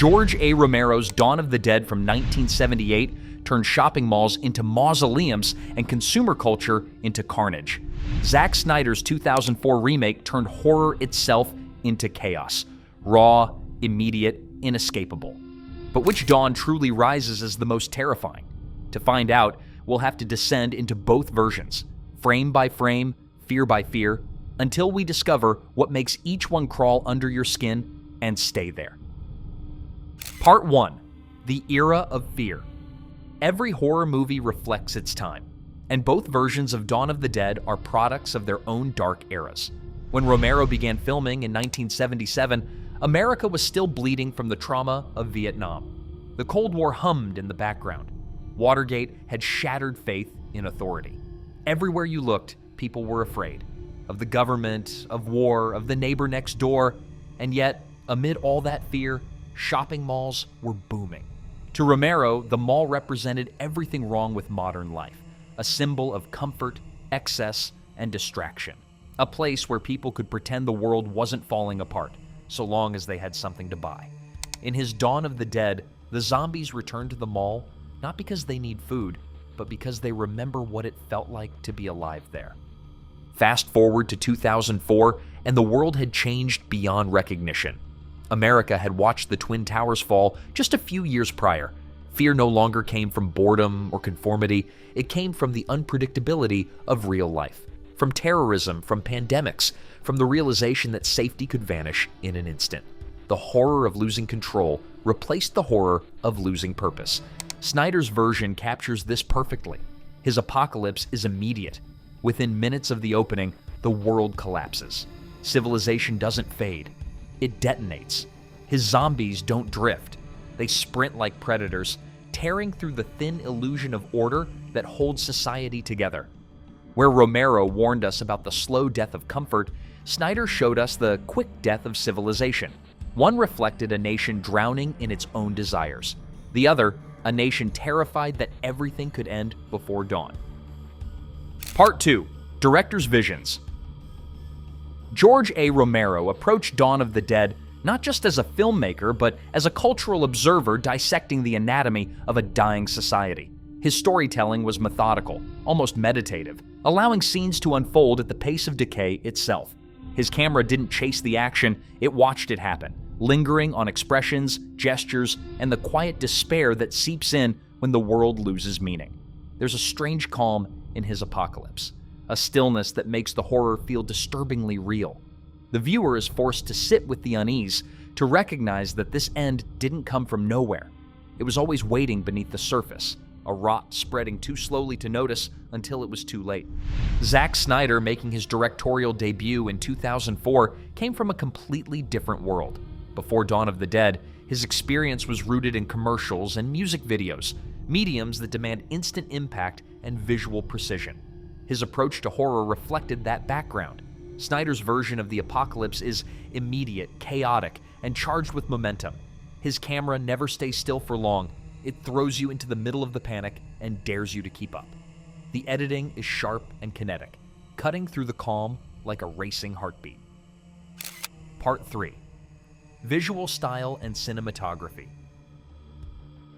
George A. Romero's Dawn of the Dead from 1978 turned shopping malls into mausoleums and consumer culture into carnage. Zack Snyder's 2004 remake turned horror itself into chaos. Raw, immediate, inescapable. But which dawn truly rises as the most terrifying? To find out, we'll have to descend into both versions, frame by frame, fear by fear, until we discover what makes each one crawl under your skin and stay there. Part 1. The Era of Fear. Every horror movie reflects its time, and both versions of Dawn of the Dead are products of their own dark eras. When Romero began filming in 1977, America was still bleeding from the trauma of Vietnam. The Cold War hummed in the background. Watergate had shattered faith in authority. Everywhere you looked, people were afraid of the government, of war, of the neighbor next door, and yet, amid all that fear, shopping malls were booming. To Romero, the mall represented everything wrong with modern life, a symbol of comfort, excess, and distraction. A place where people could pretend the world wasn't falling apart, so long as they had something to buy. In his Dawn of the Dead, the zombies return to the mall not because they need food, but because they remember what it felt like to be alive there. Fast forward to 2004, and the world had changed beyond recognition. America had watched the Twin Towers fall just a few years prior. Fear no longer came from boredom or conformity. It came from the unpredictability of real life, from terrorism, from pandemics, from the realization that safety could vanish in an instant. The horror of losing control replaced the horror of losing purpose. Snyder's version captures this perfectly. His apocalypse is immediate. Within minutes of the opening, the world collapses. Civilization doesn't fade. It detonates. His zombies don't drift. They sprint like predators, tearing through the thin illusion of order that holds society together. Where Romero warned us about the slow death of comfort, Snyder showed us the quick death of civilization. One reflected a nation drowning in its own desires. The other, a nation terrified that everything could end before dawn. Part 2. Director's Visions. George A. Romero approached Dawn of the Dead not just as a filmmaker, but as a cultural observer dissecting the anatomy of a dying society. His storytelling was methodical, almost meditative, allowing scenes to unfold at the pace of decay itself. His camera didn't chase the action, it watched it happen, lingering on expressions, gestures, and the quiet despair that seeps in when the world loses meaning. There's a strange calm in his apocalypse, a stillness that makes the horror feel disturbingly real. The viewer is forced to sit with the unease, to recognize that this end didn't come from nowhere. It was always waiting beneath the surface, a rot spreading too slowly to notice until it was too late. Zack Snyder, making his directorial debut in 2004, came from a completely different world. Before Dawn of the Dead, his experience was rooted in commercials and music videos, mediums that demand instant impact and visual precision. His approach to horror reflected that background. Snyder's version of the apocalypse is immediate, chaotic, and charged with momentum. His camera never stays still for long. It throws you into the middle of the panic and dares you to keep up. The editing is sharp and kinetic, cutting through the calm like a racing heartbeat. Part 3. Visual style and cinematography.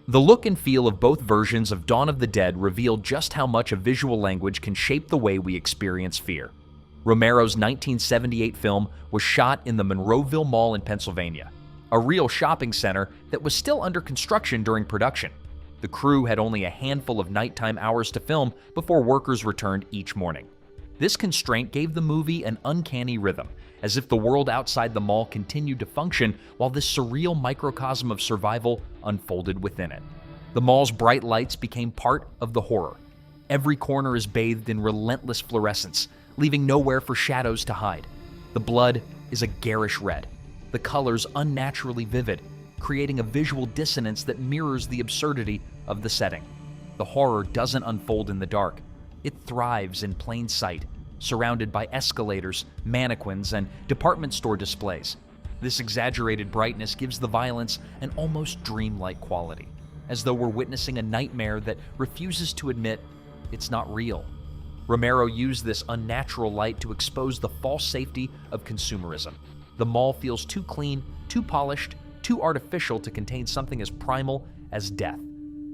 The look and feel of both versions of Dawn of the Dead reveal just how much a visual language can shape the way we experience fear. Romero's 1978 film was shot in the Monroeville Mall in Pennsylvania, a real shopping center that was still under construction during production. The crew had only a handful of nighttime hours to film before workers returned each morning. This constraint gave the movie an uncanny rhythm, as if the world outside the mall continued to function while this surreal microcosm of survival unfolded within it. The mall's bright lights became part of the horror. Every corner is bathed in relentless fluorescence, leaving nowhere for shadows to hide. The blood is a garish red, the colors unnaturally vivid, creating a visual dissonance that mirrors the absurdity of the setting. The horror doesn't unfold in the dark. It thrives in plain sight, surrounded by escalators, mannequins, and department store displays. This exaggerated brightness gives the violence an almost dreamlike quality, as though we're witnessing a nightmare that refuses to admit it's not real. Romero used this unnatural light to expose the false safety of consumerism. The mall feels too clean, too polished, too artificial to contain something as primal as death.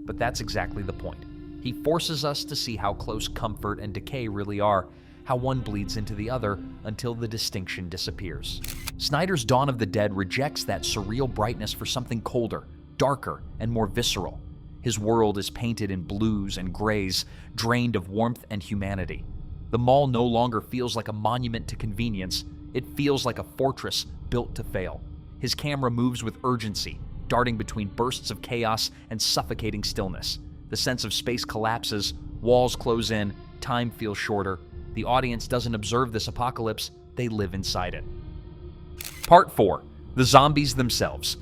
But that's exactly the point. He forces us to see how close comfort and decay really are, how one bleeds into the other until the distinction disappears. Snyder's Dawn of the Dead rejects that surreal brightness for something colder, darker, and more visceral. His world is painted in blues and grays, drained of warmth and humanity. The mall no longer feels like a monument to convenience. It feels like a fortress built to fail. His camera moves with urgency, darting between bursts of chaos and suffocating stillness. The sense of space collapses, walls close in, time feels shorter. The audience doesn't observe this apocalypse, they live inside it. Part 4. The zombies themselves.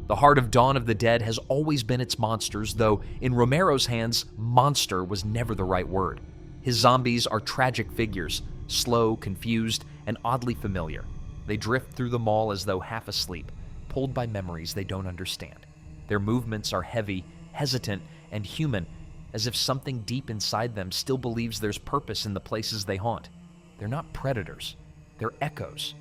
The heart of Dawn of the Dead has always been its monsters, though in Romero's hands, monster was never the right word. His zombies are tragic figures, slow, confused, and oddly familiar. They drift through the mall as though half asleep, pulled by memories they don't understand. Their movements are heavy, hesitant, and human, as if something deep inside them still believes there's purpose in the places they haunt. They're not predators, they're echoes.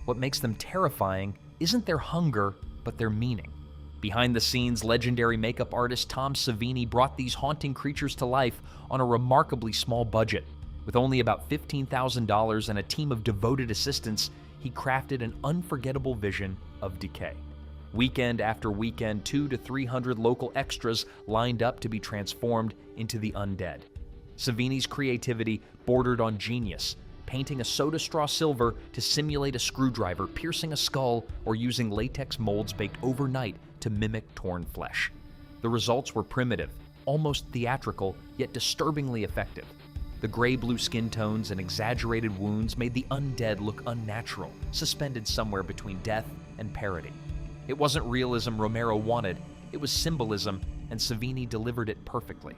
What makes them terrifying isn't their hunger, but their meaning. Behind the scenes, legendary makeup artist Tom Savini brought these haunting creatures to life on a remarkably small budget. With only about $15,000 and a team of devoted assistants, he crafted an unforgettable vision of decay. Weekend after weekend, 200 to 300 local extras lined up to be transformed into the undead. Savini's creativity bordered on genius, painting a soda straw silver to simulate a screwdriver, piercing a skull, or using latex molds baked overnight to mimic torn flesh. The results were primitive, almost theatrical, yet disturbingly effective. The gray-blue skin tones and exaggerated wounds made the undead look unnatural, suspended somewhere between death and parody. It wasn't realism Romero wanted, it was symbolism, and Savini delivered it perfectly.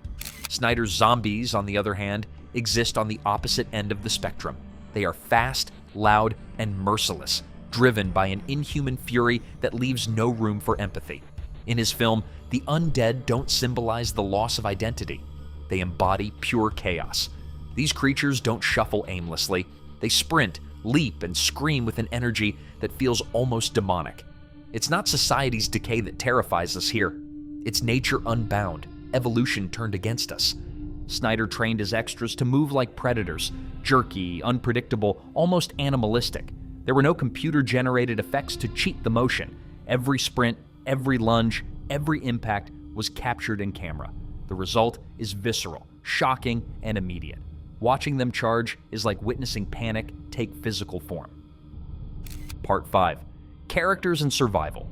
Snyder's zombies, on the other hand, exist on the opposite end of the spectrum. They are fast, loud, and merciless, driven by an inhuman fury that leaves no room for empathy. In his film, the undead don't symbolize the loss of identity. They embody pure chaos. These creatures don't shuffle aimlessly. They sprint, leap, and scream with an energy that feels almost demonic. It's not society's decay that terrifies us here. It's nature unbound, evolution turned against us. Snyder trained his extras to move like predators, jerky, unpredictable, almost animalistic. There were no computer-generated effects to cheat the motion. Every sprint, every lunge, every impact was captured in camera. The result is visceral, shocking, and immediate. Watching them charge is like witnessing panic take physical form. Part 5. Characters and survival.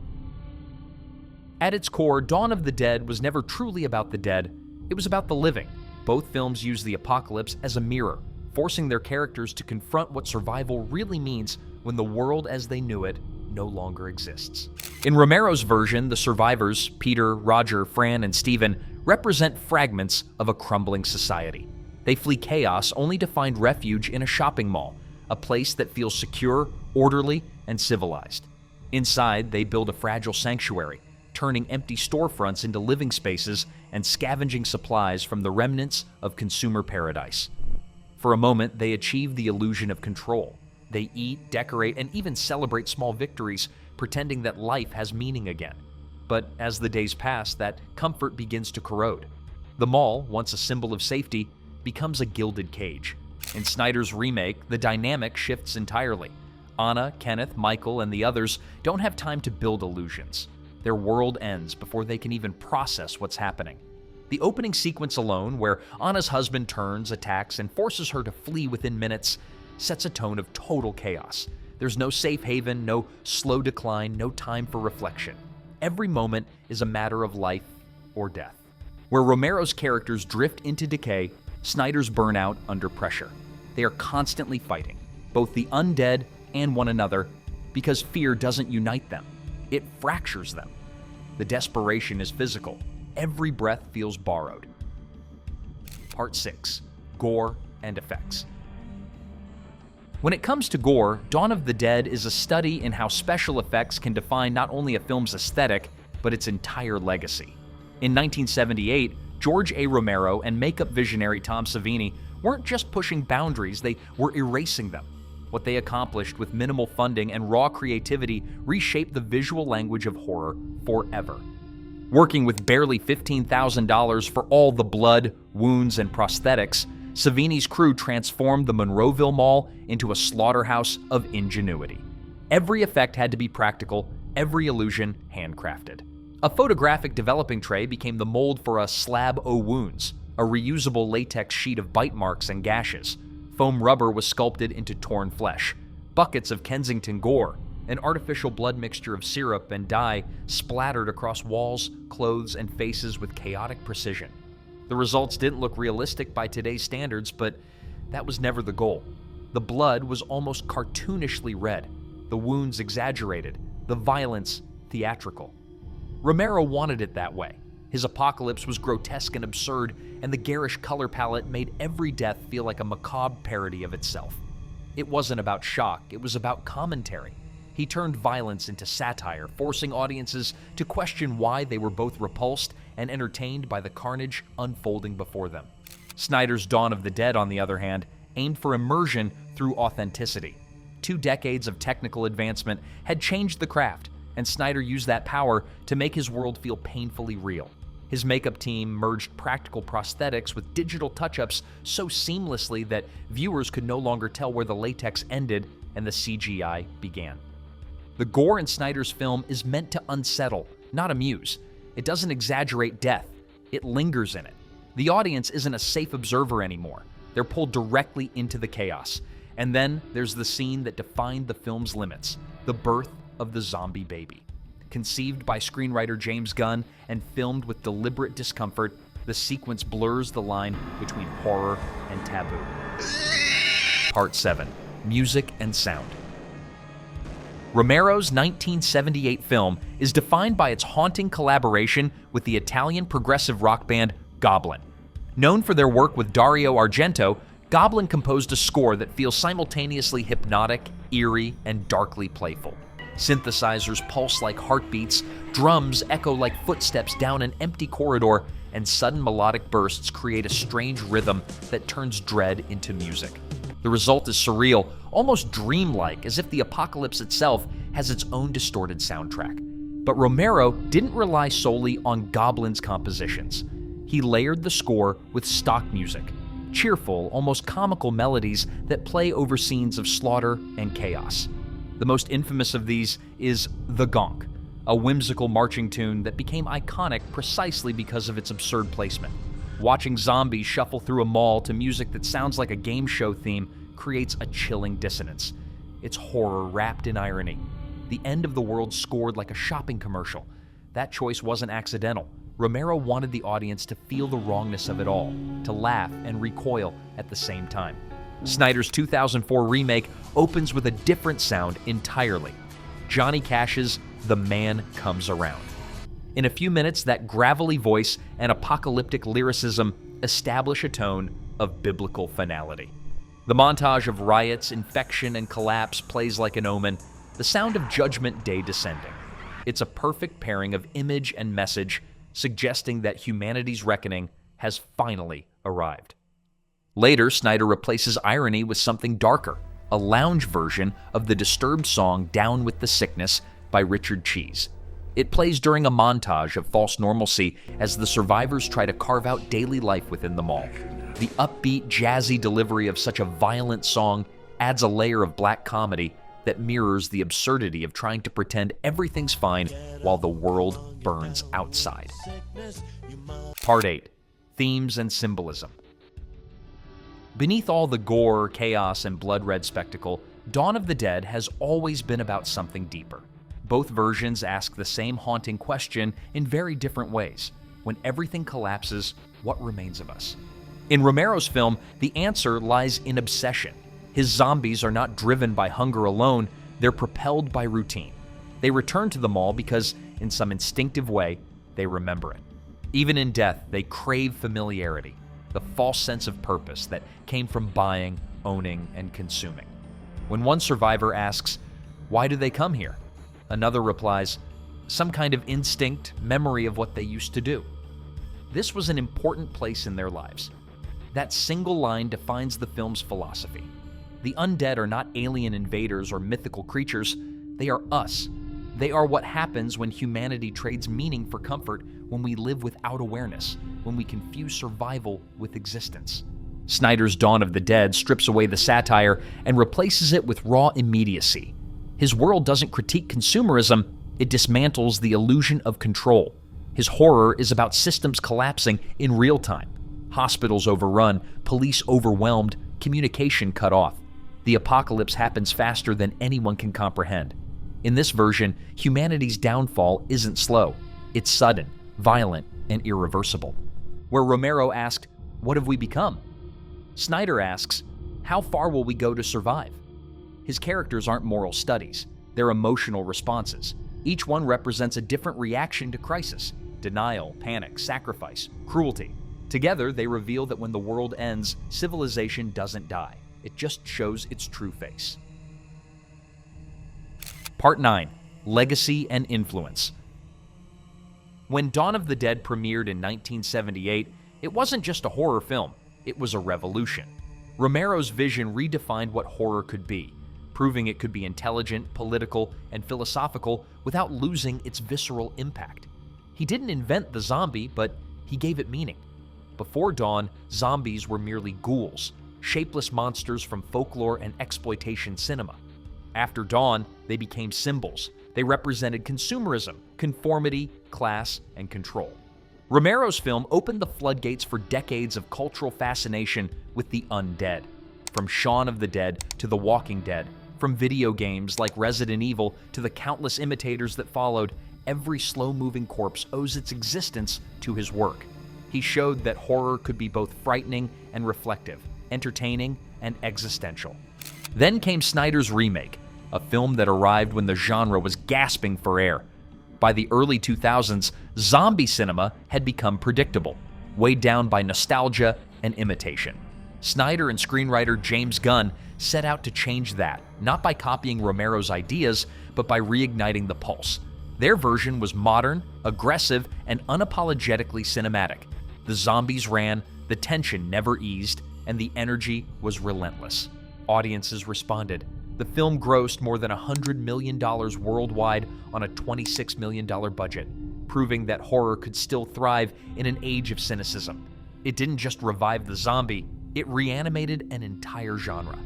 At its core, Dawn of the Dead was never truly about the dead. It was about the living. Both films use the apocalypse as a mirror, forcing their characters to confront what survival really means when the world as they knew it no longer exists. In Romero's version, the survivors, Peter, Roger, Fran, and Steven, represent fragments of a crumbling society. They flee chaos only to find refuge in a shopping mall, a place that feels secure, orderly, and civilized. Inside, they build a fragile sanctuary, turning empty storefronts into living spaces and scavenging supplies from the remnants of consumer paradise. For a moment, they achieve the illusion of control. They eat, decorate, and even celebrate small victories, pretending that life has meaning again. But as the days pass, that comfort begins to corrode. The mall, once a symbol of safety, becomes a gilded cage. In Snyder's remake, the dynamic shifts entirely. Anna, Kenneth, Michael, and the others don't have time to build illusions. Their world ends before they can even process what's happening. The opening sequence alone, where Anna's husband turns, attacks, and forces her to flee within minutes, sets a tone of total chaos. There's no safe haven, no slow decline, no time for reflection. Every moment is a matter of life or death. Where Romero's characters drift into decay, Snyder's burn out under pressure. They are constantly fighting, both the undead and one another, because fear doesn't unite them. It fractures them. The desperation is physical. Every breath feels borrowed. Part 6. Gore and Effects. When it comes to gore, Dawn of the Dead is a study in how special effects can define not only a film's aesthetic, but its entire legacy. In 1978, George A. Romero and makeup visionary Tom Savini weren't just pushing boundaries, they were erasing them. What they accomplished with minimal funding and raw creativity reshaped the visual language of horror forever. Working with barely $15,000 for all the blood, wounds, and prosthetics, Savini's crew transformed the Monroeville Mall into a slaughterhouse of ingenuity. Every effect had to be practical, every illusion handcrafted. A photographic developing tray became the mold for a slab o' wounds, a reusable latex sheet of bite marks and gashes. Foam rubber was sculpted into torn flesh. Buckets of Kensington Gore, an artificial blood mixture of syrup and dye, splattered across walls, clothes, and faces with chaotic precision. The results didn't look realistic by today's standards, but that was never the goal. The blood was almost cartoonishly red, the wounds exaggerated, the violence theatrical. Romero wanted it that way. His apocalypse was grotesque and absurd, and the garish color palette made every death feel like a macabre parody of itself. It wasn't about shock, it was about commentary. He turned violence into satire, forcing audiences to question why they were both repulsed and entertained by the carnage unfolding before them. Snyder's Dawn of the Dead, on the other hand, aimed for immersion through authenticity. 2 decades of technical advancement had changed the craft, and Snyder used that power to make his world feel painfully real. His makeup team merged practical prosthetics with digital touch-ups so seamlessly that viewers could no longer tell where the latex ended and the CGI began. The gore in Snyder's film is meant to unsettle, not amuse. It doesn't exaggerate death, it lingers in it. The audience isn't a safe observer anymore. They're pulled directly into the chaos. And then there's the scene that defined the film's limits, the birth of the zombie baby. Conceived by screenwriter James Gunn and filmed with deliberate discomfort, the sequence blurs the line between horror and taboo. Part 7. Music and Sound. Romero's 1978 film is defined by its haunting collaboration with the Italian progressive rock band Goblin. Known for their work with Dario Argento, Goblin composed a score that feels simultaneously hypnotic, eerie, and darkly playful. Synthesizers pulse like heartbeats, drums echo like footsteps down an empty corridor, and sudden melodic bursts create a strange rhythm that turns dread into music. The result is surreal, almost dreamlike, as if the apocalypse itself has its own distorted soundtrack. But Romero didn't rely solely on Goblin's compositions. He layered the score with stock music, cheerful, almost comical melodies that play over scenes of slaughter and chaos. The most infamous of these is The Gonk, a whimsical marching tune that became iconic precisely because of its absurd placement. Watching zombies shuffle through a mall to music that sounds like a game show theme creates a chilling dissonance. It's horror wrapped in irony. The end of the world scored like a shopping commercial. That choice wasn't accidental. Romero wanted the audience to feel the wrongness of it all, to laugh and recoil at the same time. Snyder's 2004 remake opens with a different sound entirely. Johnny Cash's The Man Comes Around. In a few minutes, that gravelly voice and apocalyptic lyricism establish a tone of biblical finality. The montage of riots, infection, and collapse plays like an omen, the sound of Judgment Day descending. It's a perfect pairing of image and message, suggesting that humanity's reckoning has finally arrived. Later, Snyder replaces irony with something darker, a lounge version of the disturbed song Down with the Sickness by Richard Cheese. It plays during a montage of false normalcy as the survivors try to carve out daily life within the mall. The upbeat, jazzy delivery of such a violent song adds a layer of black comedy that mirrors the absurdity of trying to pretend everything's fine while the world burns outside. Part 8. Themes and Symbolism. Beneath all the gore, chaos, and blood-red spectacle, Dawn of the Dead has always been about something deeper. Both versions ask the same haunting question in very different ways. When everything collapses, what remains of us? In Romero's film, the answer lies in obsession. His zombies are not driven by hunger alone, they're propelled by routine. They return to the mall because, in some instinctive way, they remember it. Even in death, they crave familiarity, the false sense of purpose that came from buying, owning, and consuming. When one survivor asks, "Why do they come here?" another replies, "Some kind of instinct, memory of what they used to do." This was an important place in their lives. That single line defines the film's philosophy. The undead are not alien invaders or mythical creatures. They are us. They are what happens when humanity trades meaning for comfort, when we live without awareness, when we confuse survival with existence. Snyder's Dawn of the Dead strips away the satire and replaces it with raw immediacy. His world doesn't critique consumerism, it dismantles the illusion of control. His horror is about systems collapsing in real time. Hospitals overrun, police overwhelmed, communication cut off. The apocalypse happens faster than anyone can comprehend. In this version, humanity's downfall isn't slow. It's sudden, violent, and irreversible. Where Romero asked, "What have we become?" Snyder asks, "How far will we go to survive?" His characters aren't moral studies. They're emotional responses. Each one represents a different reaction to crisis: denial, panic, sacrifice, cruelty. Together, they reveal that when the world ends, civilization doesn't die. It just shows its true face. Part 9. Legacy and Influence. When Dawn of the Dead premiered in 1978, it wasn't just a horror film, it was a revolution. Romero's vision redefined what horror could be, proving it could be intelligent, political, and philosophical without losing its visceral impact. He didn't invent the zombie, but he gave it meaning. Before Dawn, zombies were merely ghouls, shapeless monsters from folklore and exploitation cinema. After Dawn, they became symbols. They represented consumerism, conformity, class, and control. Romero's film opened the floodgates for decades of cultural fascination with the undead. From Shaun of the Dead to The Walking Dead, from video games like Resident Evil to the countless imitators that followed, every slow-moving corpse owes its existence to his work. He showed that horror could be both frightening and reflective, entertaining and existential. Then came Snyder's Remake, a film that arrived when the genre was gasping for air. By the early 2000s, zombie cinema had become predictable, weighed down by nostalgia and imitation. Snyder and screenwriter James Gunn set out to change that, not by copying Romero's ideas, but by reigniting the pulse. Their version was modern, aggressive, and unapologetically cinematic. The zombies ran, the tension never eased, and the energy was relentless. Audiences responded. The film grossed more than $100 million worldwide on a $26 million budget, proving that horror could still thrive in an age of cynicism. It didn't just revive the zombie, it reanimated an entire genre.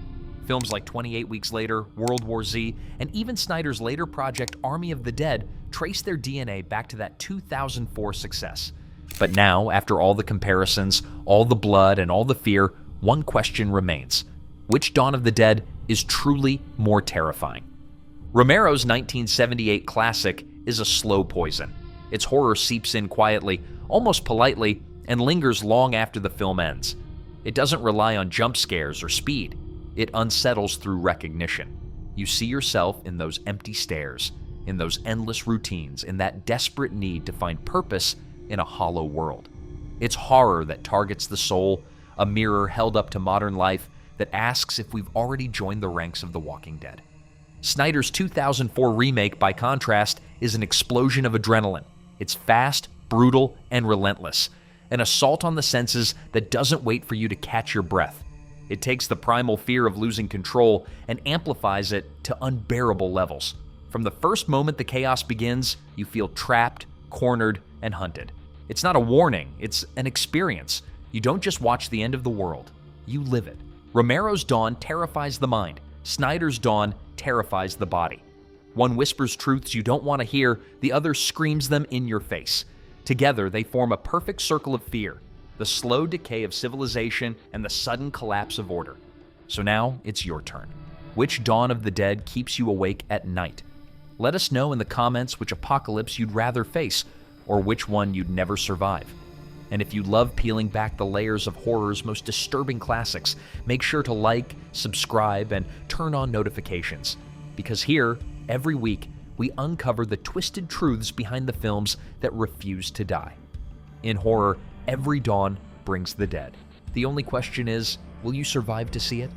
Films like 28 Weeks Later, World War Z, and even Snyder's later project Army of the Dead trace their DNA back to that 2004 success. But now, after all the comparisons, all the blood, and all the fear, one question remains. Which Dawn of the Dead is truly more terrifying? Romero's 1978 classic is a slow poison. Its horror seeps in quietly, almost politely, and lingers long after the film ends. It doesn't rely on jump scares or speed. It unsettles through recognition. You see yourself in those empty stares, in those endless routines, in that desperate need to find purpose in a hollow world. It's horror that targets the soul, a mirror held up to modern life that asks if we've already joined the ranks of the Walking Dead. Snyder's 2004 remake, by contrast, is an explosion of adrenaline. It's fast, brutal, and relentless. An assault on the senses that doesn't wait for you to catch your breath. It takes the primal fear of losing control and amplifies it to unbearable levels. From the first moment the chaos begins, you feel trapped, cornered, and hunted. It's not a warning, it's an experience. You don't just watch the end of the world, you live it. Romero's Dawn terrifies the mind. Snyder's Dawn terrifies the body. One whispers truths you don't want to hear, the other screams them in your face. Together, they form a perfect circle of fear, the slow decay of civilization and the sudden collapse of order. So now, it's your turn. Which Dawn of the Dead keeps you awake at night? Let us know in the comments which apocalypse you'd rather face, or which one you'd never survive. And if you love peeling back the layers of horror's most disturbing classics, make sure to like, subscribe, and turn on notifications. Because here, every week, we uncover the twisted truths behind the films that refuse to die. In horror, every dawn brings the dead. The only question is, will you survive to see it?